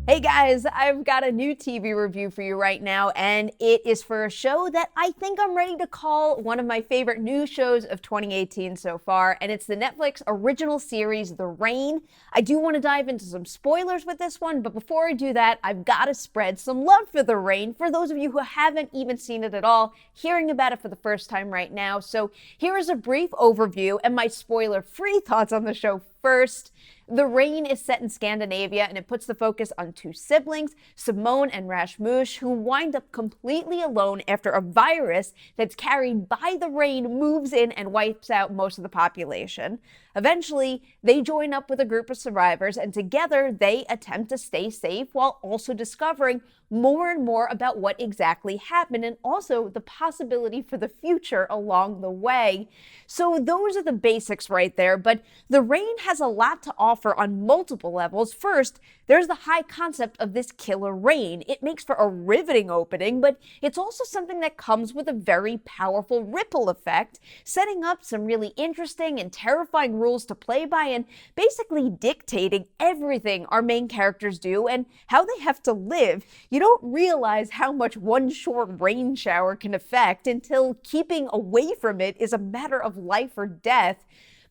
Hey guys, I've got a new TV review for you right now, and it is for a show that I think I'm ready to call one of my favorite new shows of 2018 so far, and it's the Netflix original series, The Rain. I do want to dive into some spoilers with this one, but before I do that, I've got to spread some love for The Rain for those of you who haven't even seen it at all, hearing about it for the first time right now. So here is a brief overview and my spoiler-free thoughts on the show first. The Rain is set in Scandinavia, and it puts the focus on two siblings, Simone and Rasmus, who wind up completely alone after a virus that's carried by the rain moves in and wipes out most of the population. Eventually, they join up with a group of survivors, and together they attempt to stay safe while also discovering more and more about what exactly happened and also the possibility for the future along the way. So those are the basics right there, but The Rain has a lot to offer on multiple levels. First, there's the high concept of this killer rain. It makes for a riveting opening, but it's also something that comes with a very powerful ripple effect, setting up some really interesting and terrifying rules to play by and basically dictating everything our main characters do and how they have to live. You don't realize how much one short rain shower can affect until keeping away from it is a matter of life or death.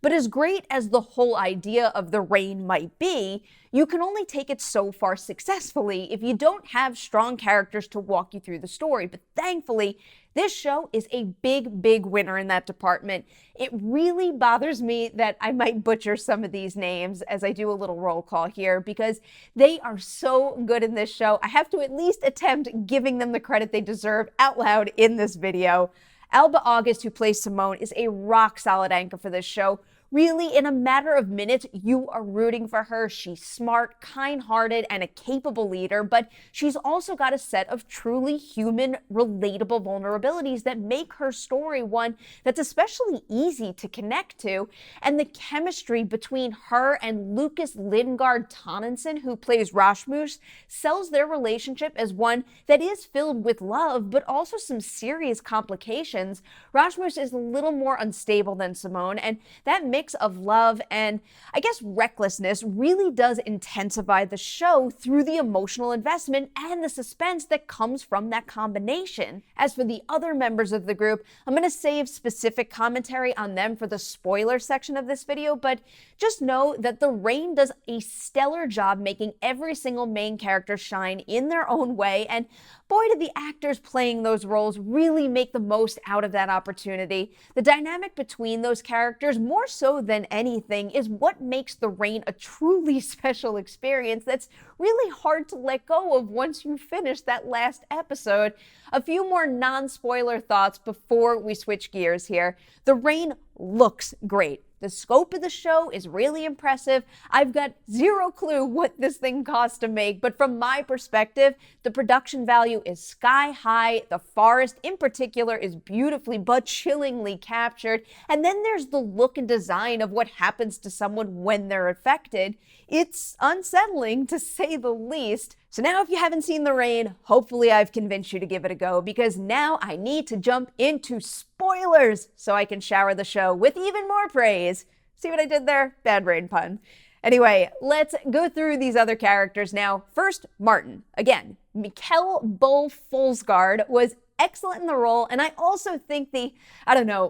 But as great as the whole idea of the rain might be, you can only take it so far successfully if you don't have strong characters to walk you through the story. But thankfully, this show is a big winner in that department. It really bothers me that I might butcher some of these names as I do a little roll call here because they are so good in this show. I have to at least attempt giving them the credit they deserve out loud in this video. Alba August, who plays Simone, is a rock-solid anchor for this show. Really, in a matter of minutes, you are rooting for her. She's smart, kind-hearted, and a capable leader, but she's also got a set of truly human, relatable vulnerabilities that make her story one that's especially easy to connect to. And the chemistry between her and Lucas Lindgard Tonnesson, who plays Rasmus, sells their relationship as one that is filled with love, but also some serious complications. Rasmus is a little more unstable than Simone, and that mix of love and, I guess, recklessness really does intensify the show through the emotional investment and the suspense that comes from that combination. As for the other members of the group, I'm going to save specific commentary on them for the spoiler section of this video, but just know that The Rain does a stellar job making every single main character shine in their own way, and boy, do the actors playing those roles really make the most out of that opportunity. The dynamic between those characters, more so than anything, is what makes The Rain a truly special experience that's really hard to let go of once you finish that last episode. A few more non-spoiler thoughts before we switch gears here. The Rain looks great. The scope of the show is really impressive. I've got zero clue what this thing cost to make, but from my perspective, the production value is sky high. The forest in particular is beautifully but chillingly captured. And then there's the look and design of what happens to someone when they're affected. It's unsettling, to say the least. So now if you haven't seen The Rain, hopefully I've convinced you to give it a go, because now I need to jump into spoilers so I can shower the show with even more praise. See what I did there? Bad brain pun. Anyway, let's go through these other characters now. First, Martin. Again, Mikkel Bull Folsgaard was excellent in the role, and I also think the,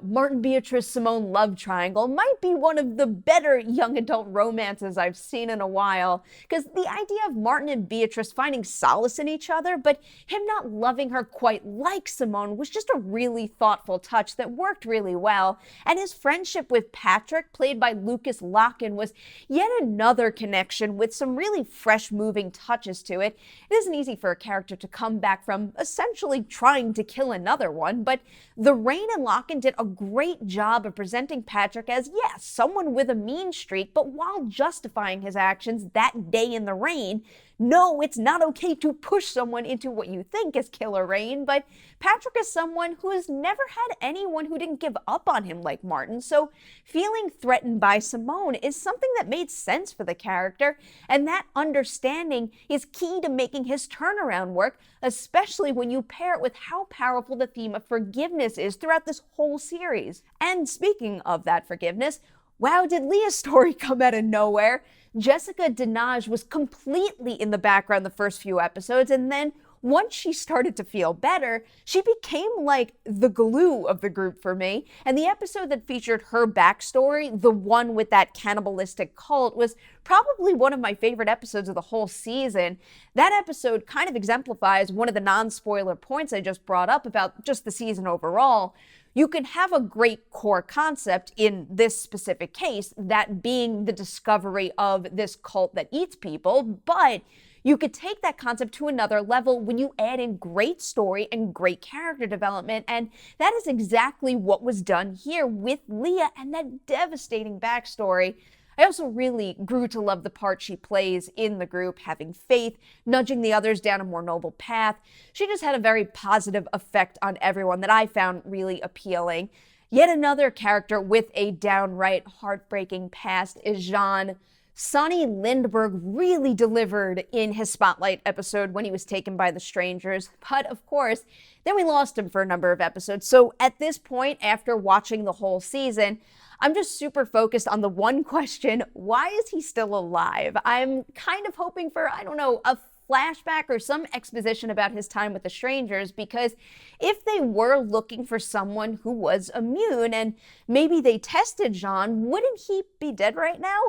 Martin Beatrice Simone love triangle might be one of the better young adult romances I've seen in a while, because the idea of Martin and Beatrice finding solace in each other, but him not loving her quite like Simone, was just a really thoughtful touch that worked really well. And his friendship with Patrick, played by Lucas Locken, was yet another connection with some really fresh moving touches to it. It isn't easy for a character to come back from essentially trying to kill another one, but The Rain and Locken did a great job of presenting Patrick as, yes, someone with a mean streak, but while justifying his actions that day in the rain. No, it's not okay to push someone into what you think is killer rain, but Patrick is someone who has never had anyone who didn't give up on him like Martin, so feeling threatened by Simone is something that made sense for the character, and that understanding is key to making his turnaround work, especially when you pair it with how powerful the theme of forgiveness is throughout this whole series. And speaking of that forgiveness, Wow, did Leah's story come out of nowhere? Jessica Denage was completely in the background the first few episodes, and then once she started to feel better, she became like the glue of the group for me. And the episode that featured her backstory, the one with that cannibalistic cult, was probably one of my favorite episodes of the whole season. That episode kind of exemplifies one of the non-spoiler points I just brought up about just the season overall. You can have a great core concept in this specific case, that being the discovery of this cult that eats people, but you could take that concept to another level when you add in great story and great character development, and that is exactly what was done here with Leah and that devastating backstory. I also really grew to love the part she plays in the group, having faith, nudging the others down a more noble path. She just had a very positive effect on everyone that I found really appealing. Yet another character with a downright heartbreaking past is Jean. Sonny Lindbergh really delivered in his Spotlight episode when he was taken by the strangers, but of course, then we lost him for a number of episodes. So at this point, after watching the whole season, I'm just super focused on the one question: why is he still alive? I'm kind of hoping for, I don't know, a flashback or some exposition about his time with the strangers, because if they were looking for someone who was immune and maybe they tested Jean, wouldn't he be dead right now?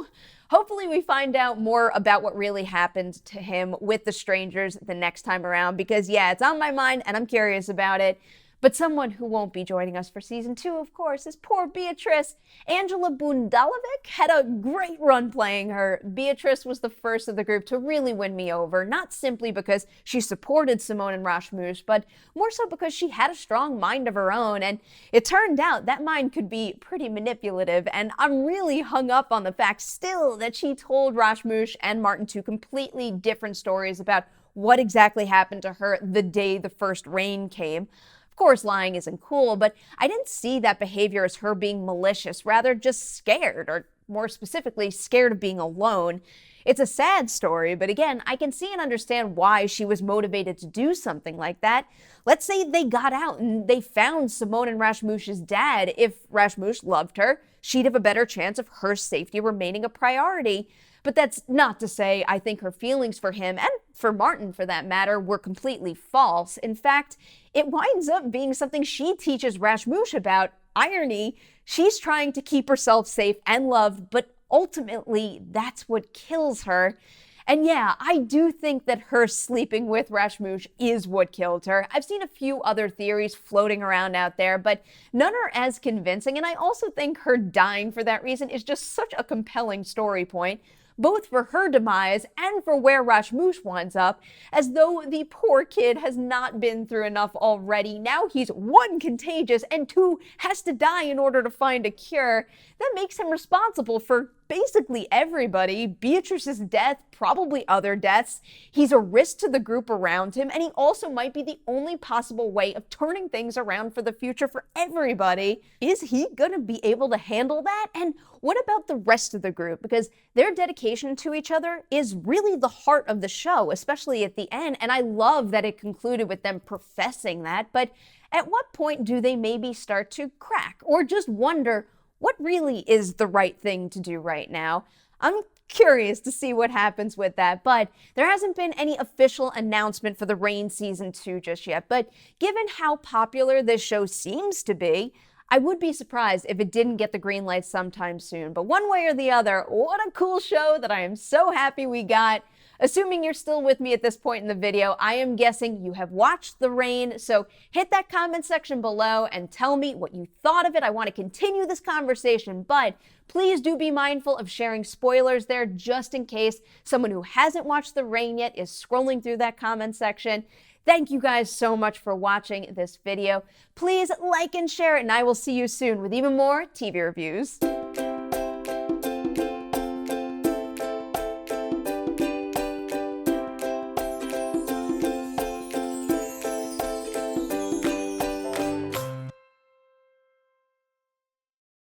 Hopefully we find out more about what really happened to him with the strangers the next time around, because yeah, it's on my mind and I'm curious about it. But someone who won't be joining us for season 2, of course, is poor Beatrice. Angela Bundalovic had a great run playing her. Beatrice was the first of the group to really win me over, not simply because she supported Simone and Rasmus, but more so because she had a strong mind of her own, and it turned out that mind could be pretty manipulative, and I'm really hung up on the fact still that she told Rasmus and Martin two completely different stories about what exactly happened to her the day the first rain came. Of course, lying isn't cool, but I didn't see that behavior as her being malicious, rather just scared, or more specifically, scared of being alone. It's a sad story, but again, I can see and understand why she was motivated to do something like that. Let's say they got out and they found Simone and Rasmus's dad. If Rasmus loved her, she'd have a better chance of her safety remaining a priority. But that's not to say I think her feelings for him, and for Martin for that matter, were completely false. In fact, it winds up being something she teaches Rasmus about. Irony, she's trying to keep herself safe and loved, but ultimately that's what kills her. And yeah, I do think that her sleeping with Rasmus is what killed her. I've seen a few other theories floating around out there, but none are as convincing, and I also think her dying for that reason is just such a compelling story point, both for her demise and for where Rasmus winds up, as though the poor kid has not been through enough already. Now he's 1, contagious, and 2, has to die in order to find a cure. That makes him responsible for basically everybody. Beatrice's death, probably other deaths. He's a risk to the group around him, and he also might be the only possible way of turning things around for the future for everybody. Is he gonna be able to handle that? And what about the rest of the group? Because their dedication to each other is really the heart of the show, especially at the end, and I love that it concluded with them professing that. But at what point do they maybe start to crack, or just wonder what really is the right thing to do right now? I'm curious to see what happens with that, but there hasn't been any official announcement for the Reign Season 2 just yet. But given how popular this show seems to be, I would be surprised if it didn't get the green light sometime soon. But one way or the other, what a cool show that I am so happy we got. Assuming you're still with me at this point in the video, I am guessing you have watched The Reign, so hit that comment section below and tell me what you thought of it. I want to continue this conversation, but please do be mindful of sharing spoilers there, just in case someone who hasn't watched The Reign yet is scrolling through that comment section. Thank you guys so much for watching this video. Please like and share it, and I will see you soon with even more TV reviews.